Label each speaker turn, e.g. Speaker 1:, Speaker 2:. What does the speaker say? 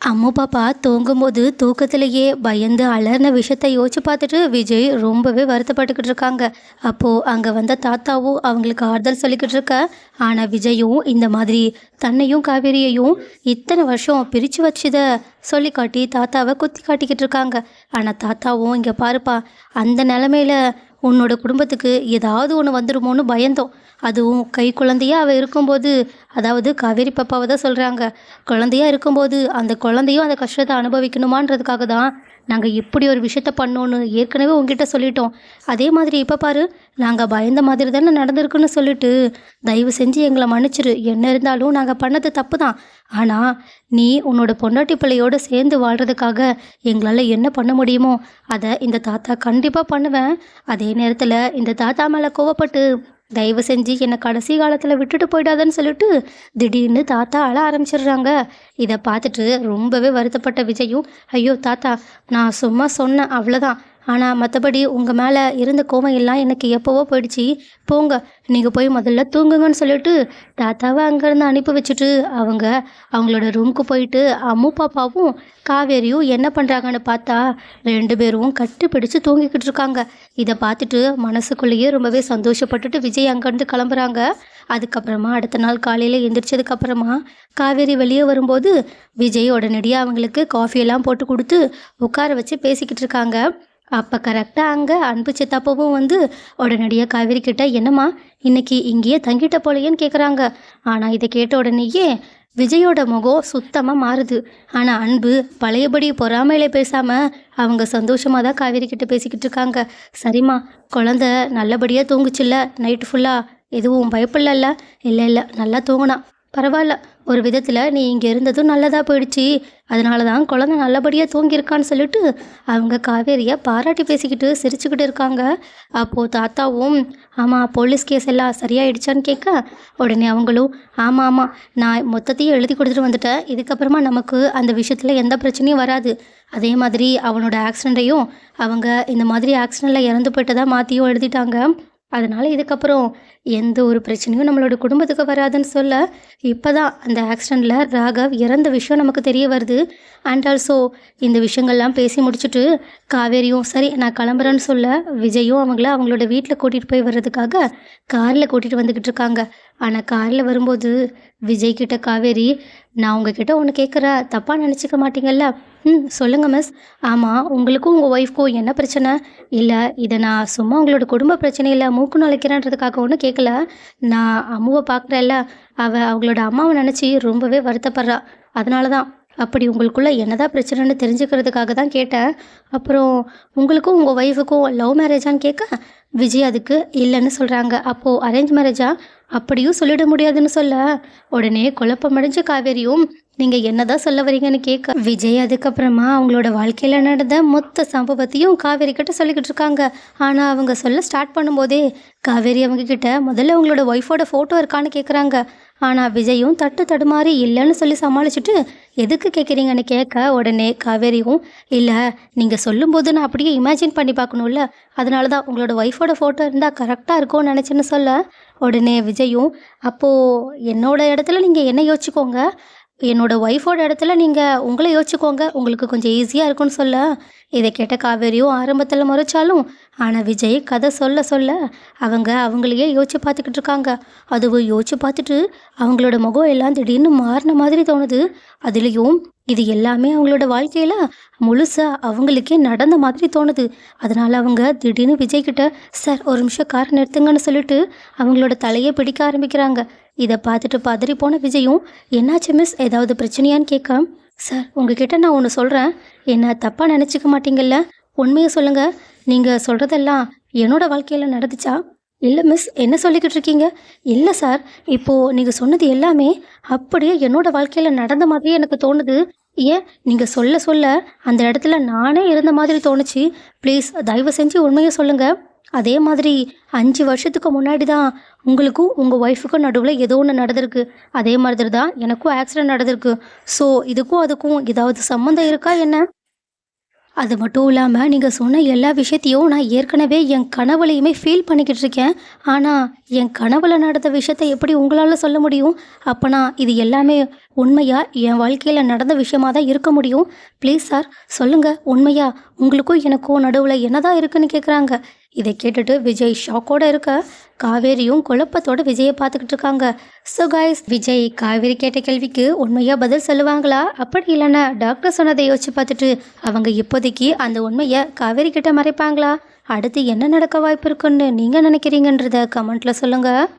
Speaker 1: அம்மு பாப்பா தூங்கும்போது தூக்கத்திலேயே பயந்து அலர்ன விஷயத்த யோசிச்சு பார்த்துட்டு விஜய் ரொம்பவே வருத்தப்பட்டுக்கிட்டு இருக்காங்க. அப்போது அங்கே வந்த தாத்தாவும் அவங்களுக்கு ஆறுதல் சொல்லிக்கிட்டு இருக்க. ஆனால் விஜயும் இந்த மாதிரி தன்னையும் காவேரியையும் இத்தனை வருஷம் பிரித்து வச்சதை சொல்லி காட்டி தாத்தாவை குத்தி காட்டிக்கிட்டு இருக்காங்க. ஆனால் தாத்தாவும் இங்கே பாருப்பா, அந்த நிலமையில உன்னோட குடும்பத்துக்கு ஏதாவது ஒன்று வந்துடுமோன்னு பயந்தோம். அதுவும் கை குழந்தையா அவள் இருக்கும்போது, அதாவது காவேரி பாப்பாவை தான் சொல்கிறாங்க. குழந்தையா இருக்கும்போது அந்த குழந்தையும் அந்த கஷ்டத்தை அனுபவிக்கணுமான்றதுக்காக தான் நாங்கள் இப்படி ஒரு விஷயத்த பண்ணோன்னு ஏற்கனவே உங்ககிட்ட சொல்லிட்டோம். அதே மாதிரி இப்போ பாரு, நாங்கள் பயந்த மாதிரி தானே நடந்திருக்குன்னு சொல்லிட்டு தயவு செஞ்சு எங்களை மன்னிச்சிரு. என்ன இருந்தாலும் நாங்கள் பண்ணது தப்பு தான். ஆனால் நீ உன்னோட பொண்டாட்டி பிள்ளையோடு சேர்ந்து வாழ்கிறதுக்காக எங்களால் என்ன பண்ண முடியுமோ அதை இந்த தாத்தா கண்டிப்பாக பண்ணுவேன். அதே நேரத்தில் இந்த தாத்தா மேலே கோவப்பட்டு தயவு செஞ்சு என்னை கடைசி காலத்தில் விட்டுட்டு போயிடாதன்னு சொல்லிட்டு திடீர்னு தாத்தா அழ ஆரம்பிச்சிடுறாங்க. இதை பார்த்துட்டு ரொம்பவே வருத்தப்பட்ட விஜயும், ஐயோ தாத்தா, நான் சும்மா சொன்னேன் அவ்வளோதான். ஆனால் மற்றபடி உங்கள் மேலே இருந்த கோவம் எல்லாம் எனக்கு எப்போவோ போயிடுச்சு. போங்க, நீங்கள் போய் முதல்ல தூங்குங்கன்னு சொல்லிட்டு தாத்தாவை அங்கேருந்து அனுப்பி வச்சுட்டு அவங்களோட ரூமுக்கு போயிட்டு அம்மு பாப்பாவும் காவேரியும் என்ன பண்ணுறாங்கன்னு பார்த்தா 2 பேரும் கட்டி பிடிச்சு தூங்கிக்கிட்டு இருக்காங்க. இதை பார்த்துட்டு மனசுக்குள்ளேயே ரொம்பவே சந்தோஷப்பட்டுட்டு விஜய் அங்கேருந்து கிளம்புறாங்க. அதுக்கப்புறமா அடுத்த நாள் காலையில் எந்திரிச்சதுக்கப்புறமா காவேரி வெளியே வரும்போது விஜய் உடனடியாக அவங்களுக்கு காஃபியெல்லாம் போட்டு கொடுத்து உட்கார வச்சு பேசிக்கிட்டு இருக்காங்க. அப்போ கரெக்டாக அங்கே அன்பு சித்தாப்பாவும் வந்து உடனடியாக காவேரி கிட்ட, என்னம்மா இன்னைக்கு இங்கேயே தங்கிட்ட போலையேன்னு கேட்குறாங்க. ஆனால் இதை கேட்ட உடனேயே விஜயோட முகம் சுத்தமாக மாறுது. ஆனால் அன்பு பழையபடி பொறாமையில பேசாமல் அவங்க சந்தோஷமாக தான் காவேரி கிட்ட பேசிக்கிட்டு இருக்காங்க. சரிம்மா, குழந்த நல்லபடியாக தூங்குச்சுல்ல நைட்டு ஃபுல்லாக? எதுவும் பயப்படல? இல்லை இல்லை, நல்லா தூங்குனா. பரவாயில்ல, ஒரு விதத்தில் நீ இங்கே இருந்ததும் நல்லதாக போயிடுச்சு. அதனால தான் குழந்தை நல்லபடியாக தூங்கியிருக்கான்னு சொல்லிட்டு அவங்க காவேரியை பாராட்டி பேசிக்கிட்டு சிரிச்சுக்கிட்டு இருக்காங்க. அப்போது தாத்தாவும், ஆமாம் போலீஸ் கேஸ் எல்லாம் சரியாயிடுச்சான்னு கேட்க உடனே அவங்களும், ஆமாம் ஆமாம், நான் மொத்தத்தையும் எழுதி கொடுத்துட்டு வந்துட்டேன். இதுக்கப்புறமா நமக்கு அந்த விஷயத்தில் எந்த பிரச்சனையும் வராது. அதே மாதிரி அவனோட ஆக்சிடெண்ட்டையும் அவங்க இந்த மாதிரி ஆக்சிடெண்ட்டில் இறந்து போயிட்டதாக மாற்றியும் எழுதிட்டாங்க. அதனால் இதுக்கப்புறம் எந்த ஒரு பிரச்சனையும் நம்மளோட குடும்பத்துக்கு வராதுன்னு சொல்ல, இப்போ தான் அந்த ஆக்சிடெண்ட்டில் ராகவ் இறந்த விஷயம் நமக்கு தெரிய வருது. அண்ட் ஆல்சோ இந்த விஷயங்கள்லாம் பேசி முடிச்சுட்டு காவேரியும் சரி நான் கிளம்புறேன்னு சொல்ல, விஜயும் அவங்களோட வீட்டில் கூட்டிகிட்டு போய் வர்றதுக்காக காரில் கூட்டிகிட்டு வந்துக்கிட்டு இருக்காங்க. ஆனால் காரில் வரும்போது விஜய் கிட்ட காவேரி, நான் உங்ககிட்ட ஒன்று கேட்குறேன், தப்பாக நினச்சிக்க மாட்டீங்கல்ல? சொல்லுங்கள் மிஸ். ஆமாம், உங்களுக்கும் உங்கள் ஒய்ஃப்க்கும் என்ன பிரச்சனை? இல்லை, இதை நான் சும்மா உங்களோட குடும்ப பிரச்சனையில் மூக்கு நுழைக்கிறேன்றதுக்காக ஒன்றும் கேட்கல. நான் அம்முவை பார்க்குறேல்ல, அவங்களோட அம்மாவை நினச்சி ரொம்பவே வருத்தப்படுறா. அதனால தான். அப்படி உங்களுக்குள்ளே என்னதான் பிரச்சனைன்னு தெரிஞ்சுக்கிறதுக்காக தான் கேட்டேன். அப்புறம் உங்களுக்கும் உங்கள் ஒய்ஃபுக்கும் லவ் மேரேஜான்னு கேட்க விஜய் அதுக்கு இல்லைன்னு சொல்கிறாங்க. அப்போது அரேஞ்ச் மேரேஜா? அப்படியும் சொல்லிட முடியாதுன்னு சொல்ல உடனே குழப்பமடைஞ்ச காவேரியும், நீங்கள் என்னதான் சொல்ல வரீங்கன்னு கேட்க விஜய் அதுக்கப்புறமா அவங்களோட வாழ்க்கையில் நடந்த மொத்த சம்பவத்தையும் காவேரி கிட்ட சொல்லிக்கிட்டு இருக்காங்க. ஆனால் அவங்க சொல்ல ஸ்டார்ட் பண்ணும்போதே காவேரி அவங்க கிட்ட முதல்ல அவங்களோட ஒய்ஃபோட ஃபோட்டோ இருக்கான்னு கேட்குறாங்க. ஆனால் விஜயும் தடுமாறி இல்லைன்னு சொல்லி சமாளிச்சுட்டு எதுக்கு கேட்குறீங்கன்னு கேட்க உடனே காவேரியும், இல்லை நீங்கள் சொல்லும்போது நான் அப்படியே இமேஜின் பண்ணி பார்க்கணும்ல, அதனால தான் உங்களோட ஒய்ஃபோட ஃபோட்டோ இருந்தால் கரெக்டாக இருக்கும்னு நினச்சேன்னு சொல்ல உடனே விஜயும், அப்போது என்னோட இடத்துல நீங்கள் என்ன யோசிச்சுக்கோங்க, என்னோட ஒய்ஃபோட இடத்துல நீங்கள் உங்களை யோசிச்சுக்கோங்க, உங்களுக்கு கொஞ்சம் ஈஸியாக இருக்கும்னு சொல்ல இதை கேட்ட காவேரியும் ஆரம்பத்தில் முறைச்சாலும் ஆனால் விஜய் கதை சொல்ல அவங்களையே யோசிச்சு பார்த்துக்கிட்டு இருக்காங்க. அதுவும் யோசிச்சு பார்த்துட்டு அவங்களோட முகம் எல்லாம் திடீர்னு மாறின மாதிரி தோணுது. அதுலேயும் இது எல்லாமே அவங்களோட வாழ்க்கையில் முழுசாக அவங்களுக்கே நடந்த மாதிரி தோணுது. அதனால் அவங்க திடீர்னு விஜய்கிட்ட, சார் ஒரு நிமிஷம் கார் நிறுத்துங்கன்னு சொல்லிட்டு அவங்களோட தலையை பிடிக்க ஆரம்பிக்கிறாங்க. இதை பார்த்துட்டு பதறி போன விஜயும், என்னாச்சு மிஸ், ஏதாவது பிரச்சனையான்னு கேட்க, சார் உங்ககிட்ட நான் ஒன்று சொல்கிறேன், என்ன தப்பாக நினச்சிக்க மாட்டீங்கல்ல? உண்மையை சொல்லுங்கள், நீங்கள் சொல்கிறதெல்லாம் என்னோடய வாழ்க்கையில் நடந்துச்சா? இல்லை மிஸ், என்ன சொல்லிக்கிட்டு இருக்கீங்க? இல்லை சார், இப்போது நீங்கள் சொன்னது எல்லாமே அப்படியே என்னோடய வாழ்க்கையில் நடந்த மாதிரியே எனக்கு தோணுது. ஏன் நீங்கள் சொல்ல அந்த இடத்துல நானே இருந்த மாதிரி தோணுச்சு. ப்ளீஸ் தயவு செஞ்சு உண்மையை சொல்லுங்கள். அதே மாதிரி 5 வருஷத்துக்கு முன்னாடி தான் உங்களுக்கும் உங்கள் ஒய்ஃபுக்கும் நடுவில் ஏதோ ஒன்று நடந்திருக்கு. அதே மாதிரி தான் எனக்கும் ஆக்சிடெண்ட் நடந்திருக்கு. ஸோ இதுக்கும் அதுக்கும் ஏதாவது சம்மந்தம் இருக்கா என்ன? அது மட்டும் இல்லாமல் நீங்கள் சொன்ன எல்லா விஷயத்தையும் நான் ஏற்கனவே என் கனவுலையுமே ஃபீல் பண்ணிக்கிட்டு இருக்கேன். ஆனால் என் கனவுல நடந்த விஷயத்த எப்படி உங்களால் சொல்ல முடியும்? அப்போனா இது எல்லாமே உண்மையா என் வாழ்க்கையில் நடந்த விஷயமா தான் இருக்க முடியும். ப்ளீஸ் சார், சொல்லுங்கள், உண்மையா உங்களுக்கும் எனக்கும் நடுவில் என்னதான் இருக்குன்னு கேட்குறாங்க. இதை கேட்டுட்டு விஜய் ஷாக்கோட இருக்க, காவேரியும் குழப்பத்தோட விஜயை பார்த்துக்கிட்டு இருக்காங்க. ஸோ கைஸ், விஜய் காவேரி கேட்ட கேள்விக்கு உண்மையாக பதில் சொல்லுவாங்களா? அப்படி இல்லைன்னா டாக்டர் சொன்னதை யோசிச்சு பார்த்துட்டு அவங்க இப்போதைக்கு அந்த உண்மையை காவேரி கிட்ட மறைப்பாங்களா? அடுத்து என்ன நடக்க வாய்ப்பு இருக்குன்னு நீங்கள் நினைக்கிறீங்கன்றத கமெண்ட்டில் சொல்லுங்கள்.